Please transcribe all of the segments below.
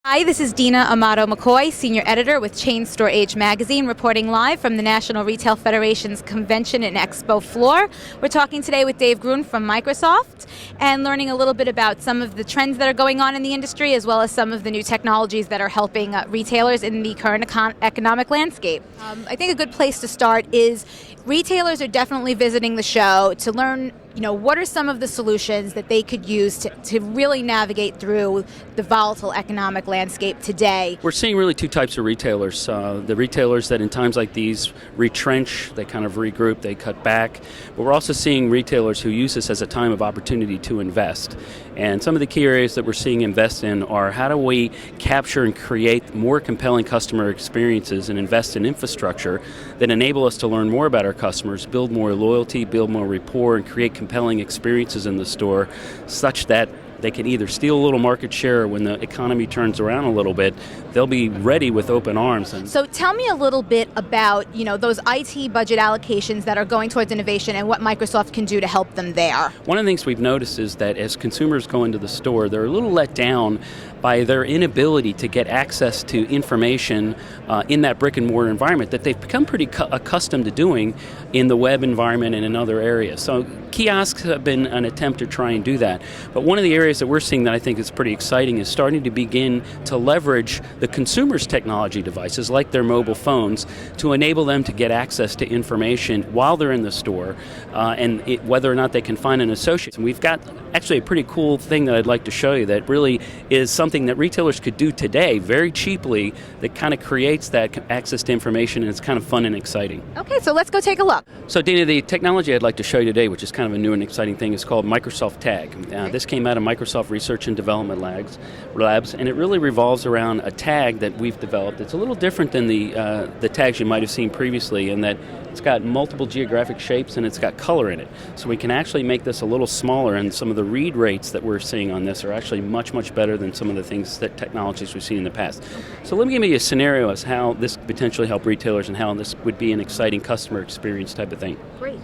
Hi, this is Deena Amato-Mccoy, Senior Editor with Chain Store Age Magazine, reporting live from the National Retail Federation's Convention and Expo floor. We're talking today with Dave Gruehn from Microsoft and learning a little bit about some of the trends that are going on in the industry, as well as some of the new technologies that are helping retailers in the current economic landscape. I think a good place to start is retailers are definitely visiting the show to learn what are some of the solutions that they could use to really navigate through the volatile economic landscape today? We're seeing really two types of retailers. The retailers that in times like these retrench, they kind of regroup, they cut back. But we're also seeing retailers who use this as a time of opportunity to invest. And some of the key areas that we're seeing invest in are how do we capture and create more compelling customer experiences and invest in infrastructure that enable us to learn more about our customers, build more loyalty, build more rapport, and create compelling experiences in the store such that they can either steal a little market share, or when the economy turns around a little bit, they'll be ready with open arms. So tell me a little bit about those IT budget allocations that are going towards innovation and what Microsoft can do to help them there. One of the things we've noticed is that as consumers go into the store, they're a little let down by their inability to get access to information in that brick and mortar environment that they've become pretty accustomed to doing in the web environment and in other areas. So kiosks have been an attempt to try and do that. But one of the areas that we're seeing that I think is pretty exciting is starting to begin to leverage the consumer's technology devices, like their mobile phones, to enable them to get access to information while they're in the store, whether or not they can find an associate. And we've got actually a pretty cool thing that I'd like to show you that really is something that retailers could do today very cheaply that kind of creates that access to information, and it's kind of fun and exciting. Okay, so let's go take a look. So Deena, the technology I'd like to show you today, which is kind of a new and exciting thing, is called Microsoft Tag. This came out of Microsoft Research and Development Labs, and it really revolves around a tag that we've developed. It's a little different than the tags you might have seen previously in that it's got multiple geographic shapes and it's got color in it. So we can actually make this a little smaller, and some of the read rates that we're seeing on this are actually much, much better than some of the technologies we've seen in the past. So let me give you a scenario as how this could potentially help retailers and how this would be an exciting customer experience type of thing. Great.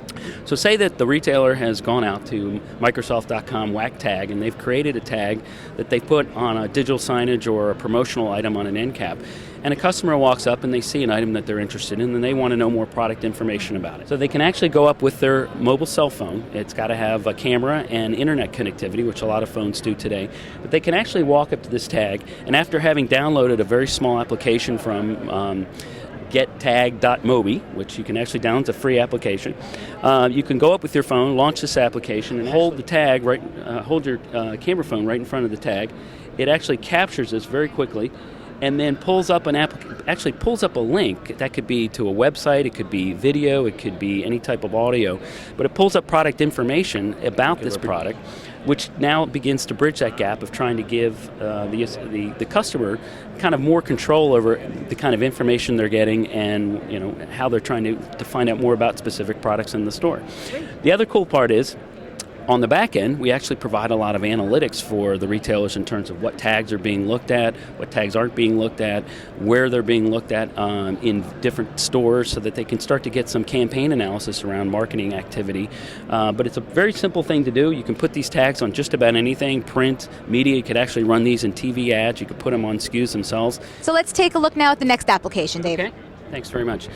So say that the retailer has gone out to Microsoft.com whack tag, and they've created a tag that they put on a digital signage or a promotional item on an end cap. And a customer walks up and they see an item that they're interested in and they want to know more product information about it. So they can actually go up with their mobile cell phone. It's got to have a camera and internet connectivity, which a lot of phones do today. But they can actually walk up to this tag, and after having downloaded a very small application from gettag.mobi, which you can actually download, it's a free application. You can go up with your phone, launch this application, and hold the tag hold your camera phone right in front of the tag. It actually captures this very quickly, and then pulls up a link. That could be to a website, it could be video, it could be any type of audio, but it pulls up product information about this product, which now begins to bridge that gap of trying to give the customer kind of more control over the kind of information they're getting and how they're trying to find out more about specific products in the store. The other cool part is, on the back end, we actually provide a lot of analytics for the retailers in terms of what tags are being looked at, what tags aren't being looked at, where they're being looked at in different stores, so that they can start to get some campaign analysis around marketing activity. But it's a very simple thing to do. You can put these tags on just about anything, print, media. You could actually run these in TV ads. You could put them on SKUs themselves. So let's take a look now at the next application, David. Okay. Thanks very much.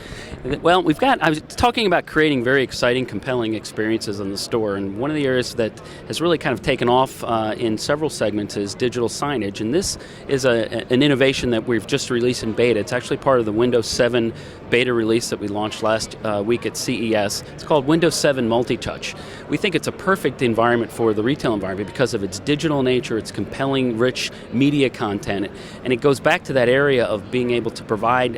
Well, I was talking about creating very exciting, compelling experiences in the store, and one of the areas that has really kind of taken off in several segments is digital signage, and this is an innovation that we've just released in beta. It's actually part of the Windows 7 beta release that we launched last week at CES. It's called Windows 7 Multitouch. We think it's a perfect environment for the retail environment because of its digital nature, its compelling, rich media content, and it goes back to that area of being able to provide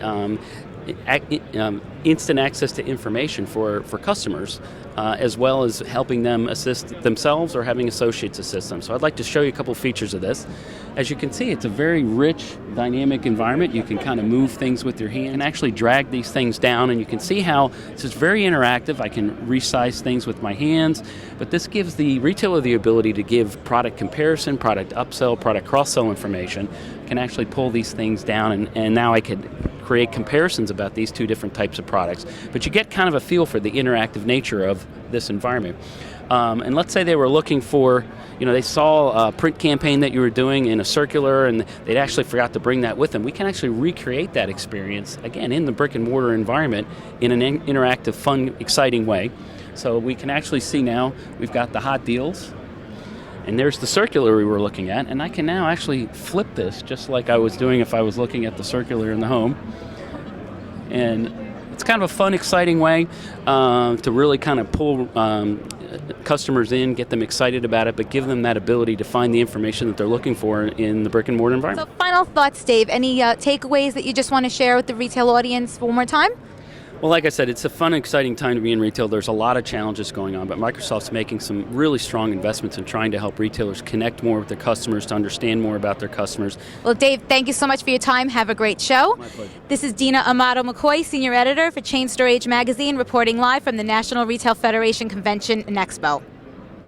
instant access to information for customers, as well as helping them assist themselves or having associates assist them. So I'd like to show you a couple features of this. As you can see, it's a very rich, dynamic environment. You can kind of move things with your hand and actually drag these things down, and you can see how this is very interactive. I can resize things with my hands, but this gives the retailer the ability to give product comparison, product upsell, product cross-sell information. I can actually pull these things down, and now I could create comparisons about these two different types of products. But you get kind of a feel for the interactive nature of this environment. And let's say they were looking for, they saw a print campaign that you were doing in a circular and they'd actually forgot to bring that with them. We can actually recreate that experience, again, in the brick and mortar environment in an interactive, fun, exciting way. So we can actually see now we've got the hot deals. And there's the circular we were looking at, and I can now actually flip this just like I was doing if I was looking at the circular in the home. And it's kind of a fun, exciting way to really kind of pull customers in, get them excited about it, but give them that ability to find the information that they're looking for in the brick and mortar environment. So final thoughts, Dave. Any takeaways that you just want to share with the retail audience one more time? Well, like I said, it's a fun, exciting time to be in retail. There's a lot of challenges going on, but Microsoft's making some really strong investments in trying to help retailers connect more with their customers, to understand more about their customers. Well, Dave, thank you so much for your time. Have a great show. My pleasure. This is Deena Amato-Mccoy, Senior Editor for Chain Store Age Magazine, reporting live from the National Retail Federation Convention and Expo.